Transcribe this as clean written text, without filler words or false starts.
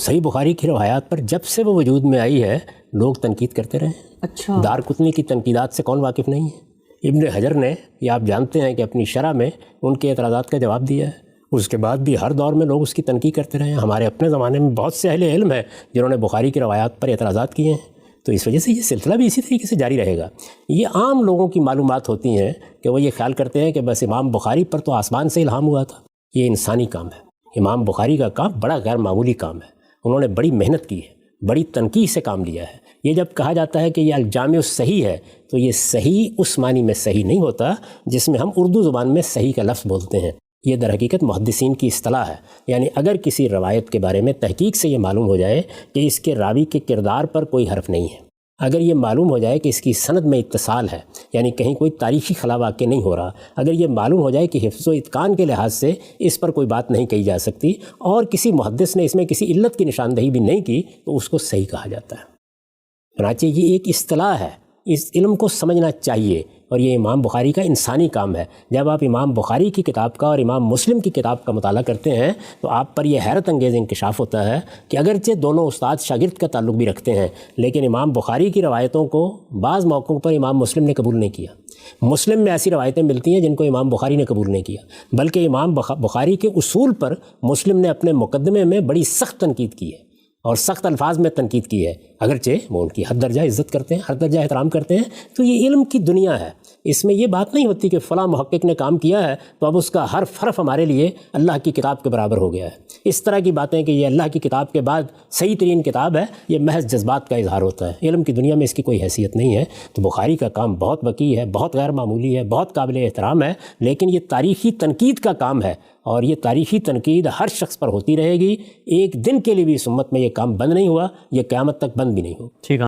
صحیح بخاری کی روایات پر جب سے وہ وجود میں آئی ہے لوگ تنقید کرتے رہے ہیں۔ اچھا، دارقطنی کی تنقیدات سے کون واقف نہیں ہے؟ ابن حجر نے، یہ آپ جانتے ہیں کہ اپنی شرح میں ان کے اعتراضات کا جواب دیا ہے۔ اس کے بعد بھی ہر دور میں لوگ اس کی تنقید کرتے رہے ہیں۔ ہمارے اپنے زمانے میں بہت سے اہل علم ہیں جنہوں نے بخاری کی روایات پر اعتراضات کیے ہیں، تو اس وجہ سے یہ سلسلہ بھی اسی طریقے سے جاری رہے گا۔ یہ عام لوگوں کی معلومات ہوتی ہیں کہ وہ یہ خیال کرتے ہیں کہ بس امام بخاری پر تو آسمان سے الہام ہوا تھا۔ یہ انسانی کام ہے۔ امام بخاری کا کام بڑا غیر معمولی کام ہے۔ انہوں نے بڑی محنت کی ہے، بڑی تنقید سے کام لیا ہے۔ یہ جب کہا جاتا ہے کہ یہ الجامع الصحیح ہے تو یہ صحیح اس معنی میں صحیح نہیں ہوتا جس میں ہم اردو زبان میں صحیح کا لفظ بولتے ہیں۔ یہ در حقیقت محدثین کی اصطلاح ہے۔ یعنی اگر کسی روایت کے بارے میں تحقیق سے یہ معلوم ہو جائے کہ اس کے راوی کے کردار پر کوئی حرف نہیں ہے، اگر یہ معلوم ہو جائے کہ اس کی سند میں اتصال ہے، یعنی کہیں کوئی تاریخی خلا واقع نہیں ہو رہا، اگر یہ معلوم ہو جائے کہ حفظ و اتقان کے لحاظ سے اس پر کوئی بات نہیں کہی جا سکتی اور کسی محدث نے اس میں کسی علت کی نشاندہی بھی نہیں کی، تو اس کو صحیح کہا جاتا ہے۔ چنانچہ یہ ایک اصطلاح ہے، اس علم کو سمجھنا چاہیے، اور یہ امام بخاری کا انسانی کام ہے۔ جب آپ امام بخاری کی کتاب کا اور امام مسلم کی کتاب کا مطالعہ کرتے ہیں تو آپ پر یہ حیرت انگیز انکشاف ہوتا ہے کہ اگرچہ دونوں استاد شاگرد کا تعلق بھی رکھتے ہیں، لیکن امام بخاری کی روایتوں کو بعض موقعوں پر امام مسلم نے قبول نہیں کیا۔ مسلم میں ایسی روایتیں ملتی ہیں جن کو امام بخاری نے قبول نہیں کیا، بلکہ امام بخاری کے اصول پر مسلم نے اپنے مقدمے میں بڑی سخت تنقید کی ہے اور سخت الفاظ میں تنقید کی ہے، اگرچہ وہ ان کی حد درجہ عزت کرتے ہیں، ہر درجہ احترام کرتے ہیں۔ تو یہ علم کی دنیا ہے، اس میں یہ بات نہیں ہوتی کہ فلاں محقق نے کام کیا ہے تو اب اس کا حرف حرف ہمارے لیے اللہ کی کتاب کے برابر ہو گیا ہے۔ اس طرح کی باتیں کہ یہ اللہ کی کتاب کے بعد صحیح ترین کتاب ہے، یہ محض جذبات کا اظہار ہوتا ہے۔ علم کی دنیا میں اس کی کوئی حیثیت نہیں ہے۔ تو بخاری کا کام بہت وسیع ہے، بہت غیر معمولی ہے، بہت قابل احترام ہے، لیکن یہ تاریخی تنقید کا کام ہے، اور یہ تاریخی تنقید ہر شخص پر ہوتی رہے گی۔ ایک دن کے لیے بھی اس امت میں یہ کام بند نہیں ہوا، یہ قیامت تک بند بھی نہیں ہوگا۔ ٹھیک ہے۔